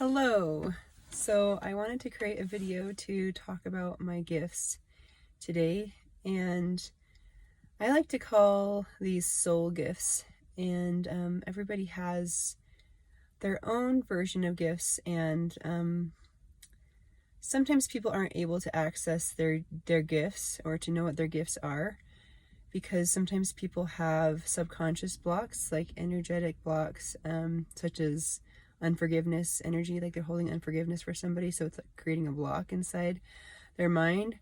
Hello. So I wanted to create a video to talk about my gifts today, and I like to call these soul gifts, and everybody has their own version of gifts, and sometimes people aren't able to access their gifts or to know what their gifts are, because sometimes people have subconscious blocks, like energetic blocks, such as unforgiveness energy, like they're holding unforgiveness for somebody, so it's like creating a block inside their mind,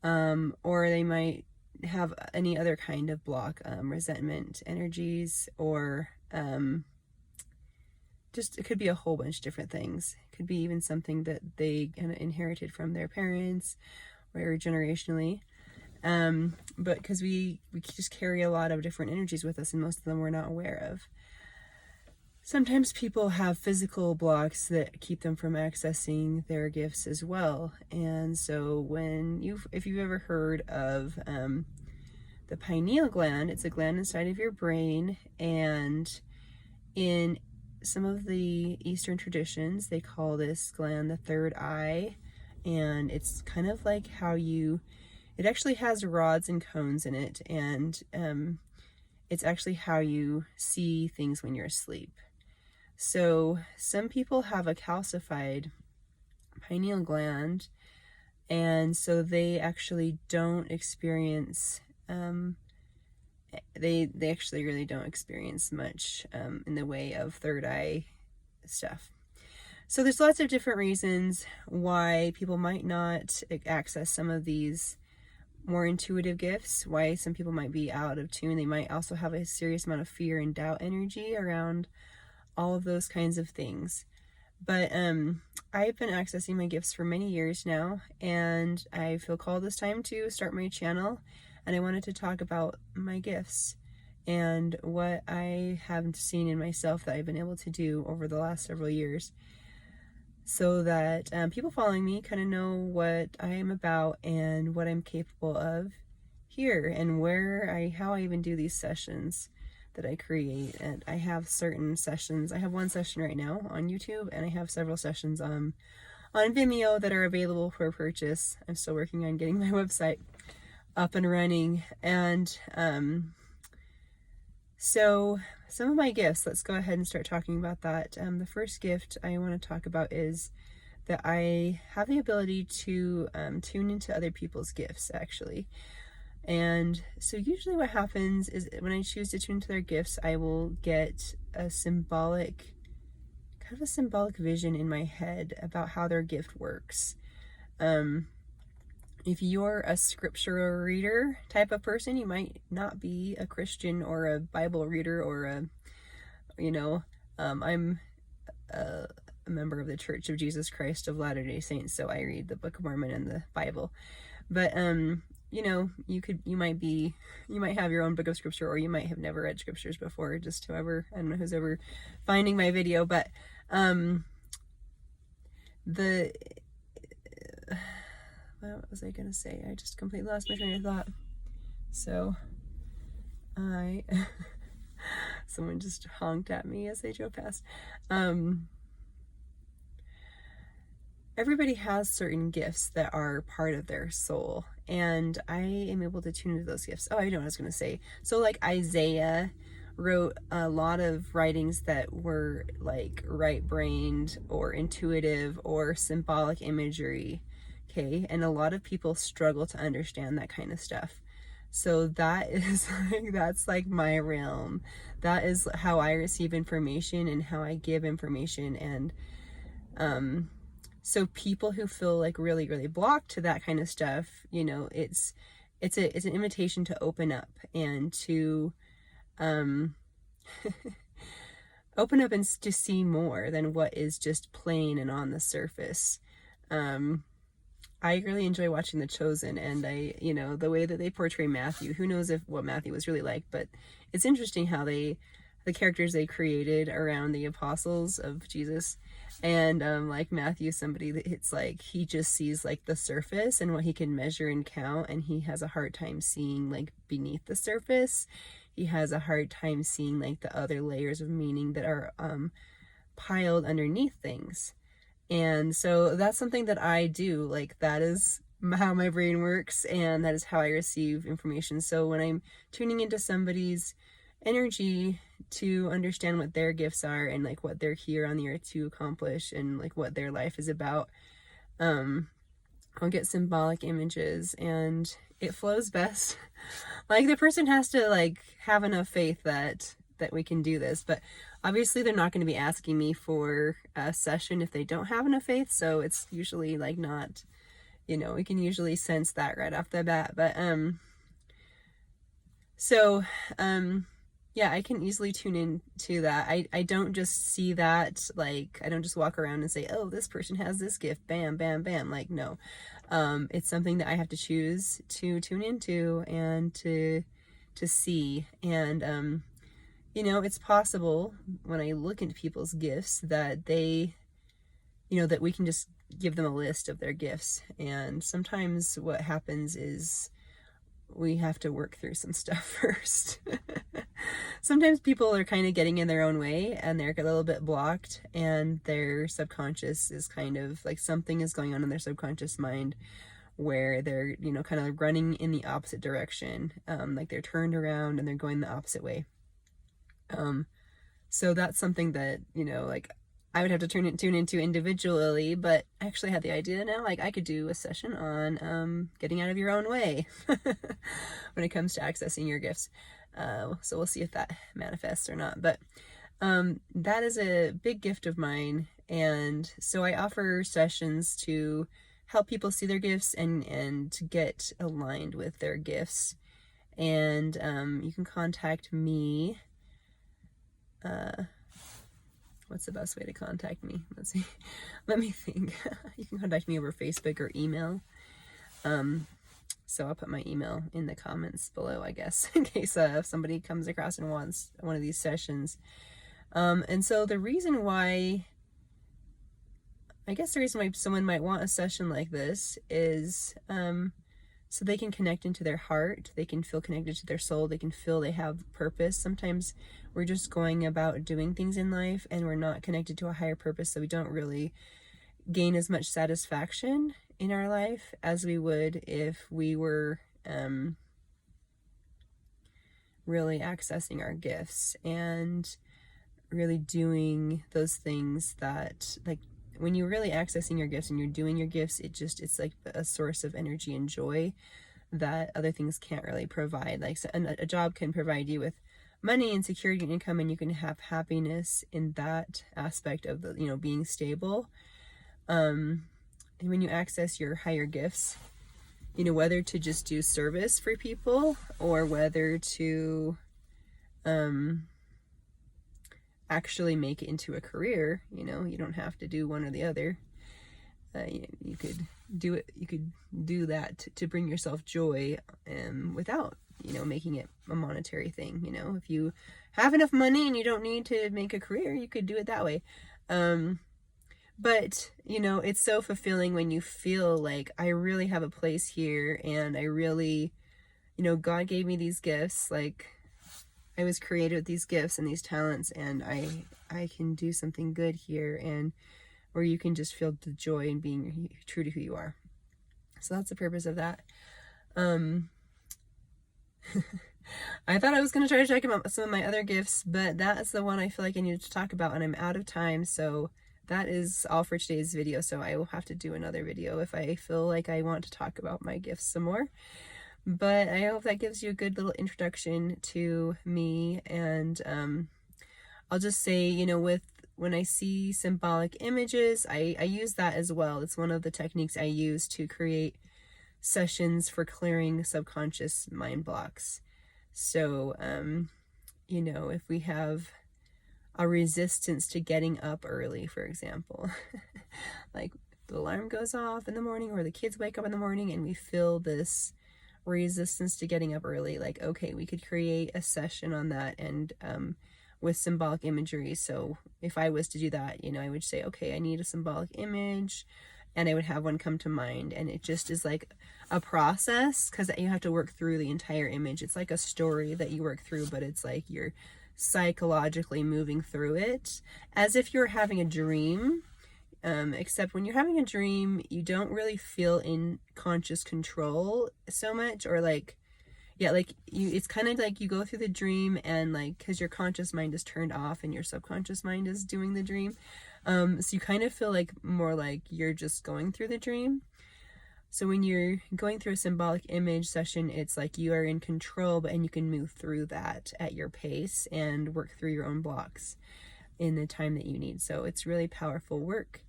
or they might have any other kind of block, resentment energies, or just it could be a whole bunch of different things. It could be even something that they kind of inherited from their parents or generationally. But because we just carry a lot of different energies with us, and most of them we're not aware of. Sometimes people have physical blocks that keep them from accessing their gifts as well. And so if you've ever heard of the pineal gland, it's a gland inside of your brain, and in some of the Eastern traditions, they call this gland the third eye, and it's kind of like it actually has rods and cones in it, and it's actually how you see things when you're asleep. So some people have a calcified pineal gland, and so they actually don't experience, they actually really don't experience much in the way of third eye stuff. So there's lots of different reasons why people might not access some of these more intuitive gifts, why some people might be out of tune. They might also have a serious amount of fear and doubt energy around all of those kinds of things. But I've been accessing my gifts for many years now, and I feel called this time to start my channel, and I wanted to talk about my gifts and what I have seen in myself that I've been able to do over the last several years, so that people following me kind of know what I am about and what I'm capable of here, and how I even do these sessions that I create. And I have certain sessions. I have one session right now on YouTube, and I have several sessions on Vimeo that are available for purchase. I'm still working on getting my website up and running. And so some of my gifts, let's go ahead and start talking about that. The first gift I want to talk about is that I have the ability to tune into other people's gifts, actually. And so usually what happens is when I choose to tune into their gifts, I will get a symbolic vision in my head about how their gift works. If you're a scriptural reader type of person, you might not be a Christian or a Bible reader or I'm a member of the Church of Jesus Christ of Latter-day Saints, so I read the Book of Mormon and the Bible. But you might have your own book of scripture, or you might have never read scriptures before, just whoever, I don't know who's ever finding my video. But what was I gonna say? I just completely lost my train of thought. So someone just honked at me as they drove past. Everybody has certain gifts that are part of their soul, and I am able to tune into those gifts. Oh, I know what I was going to say. So like Isaiah wrote a lot of writings that were like right-brained or intuitive or symbolic imagery, okay? And a lot of people struggle to understand that kind of stuff. So that's like my realm. That is how I receive information and how I give information. And so people who feel like really, really blocked to that kind of stuff, it's an invitation to open up and to open up and to see more than what is just plain and on the surface. I really enjoy watching The Chosen, and the way that they portray Matthew. Who knows what Matthew was really like, but it's interesting how the characters they created around the apostles of Jesus. And like Matthew, somebody that it's like he just sees like the surface and what he can measure and count, and he has a hard time seeing like beneath the surface. He has a hard time seeing like the other layers of meaning that are piled underneath things. And so that's something that I do. Like, that is how my brain works, and that is how I receive information. So when I'm tuning into somebody's energy to understand what their gifts are and like what they're here on the earth to accomplish and like what their life is about, I'll get symbolic images, and it flows best. Like, the person has to like have enough faith that we can do this, but obviously they're not going to be asking me for a session if they don't have enough faith, so it's usually like not, we can usually sense that right off the bat. But yeah, I can easily tune into that. I don't just see that, like, I don't just walk around and say, oh, this person has this gift, bam, bam, bam. Like, no. It's something that I have to choose to tune into and to see. And, it's possible when I look into people's gifts that they, that we can just give them a list of their gifts. And sometimes what happens is we have to work through some stuff first. Sometimes people are kind of getting in their own way and they're a little bit blocked, and their subconscious is kind of like, something is going on in their subconscious mind where they're, kind of running in the opposite direction. Like, they're turned around and they're going the opposite way. So that's something that, like, I would have to tune into individually, but I actually had the idea now, like, I could do a session on getting out of your own way when it comes to accessing your gifts. So we'll see if that manifests or not. But that is a big gift of mine. And so I offer sessions to help people see their gifts and to get aligned with their gifts. And you can contact me. What's the best way to contact me? Let's see. Let me think. You can contact me over Facebook or email. So I'll put my email in the comments below, I guess, in case if somebody comes across and wants one of these sessions. And so the reason why someone might want a session like this is so they can connect into their heart, they can feel connected to their soul, they can feel they have purpose. Sometimes we're just going about doing things in life and we're not connected to a higher purpose, so we don't really gain as much satisfaction in our life as we would if we were really accessing our gifts and really doing those things that, like, when you're really accessing your gifts and you're doing your gifts, it's like a source of energy and joy that other things can't really provide. Like, so a job can provide you with money and security and income, and you can have happiness in that aspect of the, being stable. And when you access your higher gifts, whether to just do service for people or whether to actually make it into a career, you don't have to do one or the other. You could do it. You could do that to bring yourself joy, without, making it a monetary thing. If you have enough money and you don't need to make a career, you could do it that way. But, it's so fulfilling when you feel like, I really have a place here, and I really, God gave me these gifts. Like, I was created with these gifts and these talents, and I can do something good here, and where you can just feel the joy in being true to who you are. So that's the purpose of that. I thought I was going to try to talk about some of my other gifts, but that's the one I feel like I needed to talk about, and I'm out of time. So that is all for today's video. So I will have to do another video if I feel like I want to talk about my gifts some more. But I hope that gives you a good little introduction to me. And I'll just say, when I see symbolic images, I use that as well. It's one of the techniques I use to create sessions for clearing subconscious mind blocks. So, if we have a resistance to getting up early, for example, like the alarm goes off in the morning or the kids wake up in the morning and we feel this resistance to getting up early, like, okay, we could create a session on that, and with symbolic imagery. So if I was to do that, I would say, okay, I need a symbolic image, and I would have one come to mind, and it just is like a process, because you have to work through the entire image. It's like a story that you work through, but it's like you're psychologically moving through it as if you're having a dream. except when you're having a dream, you don't really feel in conscious control so much, or like, yeah, like it's kind of like you go through the dream and like, because your conscious mind is turned off and your subconscious mind is doing the dream. So you kind of feel like more like you're just going through the dream. So when you're going through a symbolic image session, it's like you are in control, and you can move through that at your pace and work through your own blocks in the time that you need. So it's really powerful work,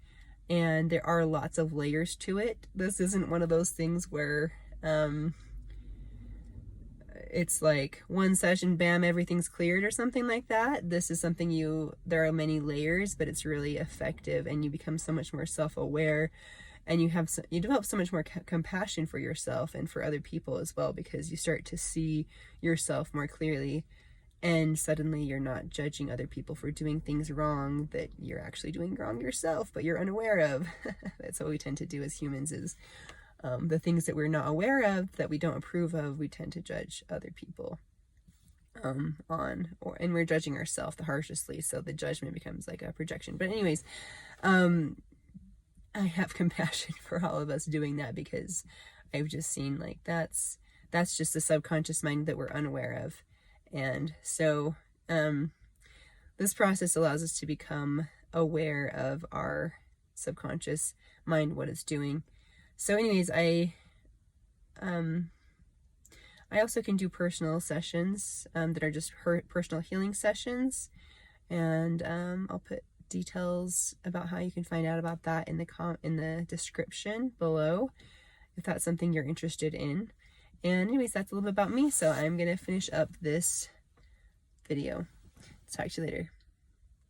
and there are lots of layers to it. This isn't one of those things where it's like one session, bam, everything's cleared or something like that. This is something there are many layers, but it's really effective, and you become so much more self-aware, and you develop so much more compassion for yourself and for other people as well, because you start to see yourself more clearly, and suddenly you're not judging other people for doing things wrong that you're actually doing wrong yourself, but you're unaware of. That's what we tend to do as humans, is the things that we're not aware of, that we don't approve of, we tend to judge other people and we're judging ourselves the harshestly, so the judgment becomes like a projection. But anyways, I have compassion for all of us doing that, because I've just seen like that's just the subconscious mind that we're unaware of. And so this process allows us to become aware of our subconscious mind, what it's doing. So anyways, I also can do personal sessions that are just personal healing sessions, and I'll put details about how you can find out about that in the description below, if that's something you're interested in. And anyways, that's a little bit about me, so I'm gonna finish up this video. Talk to you later.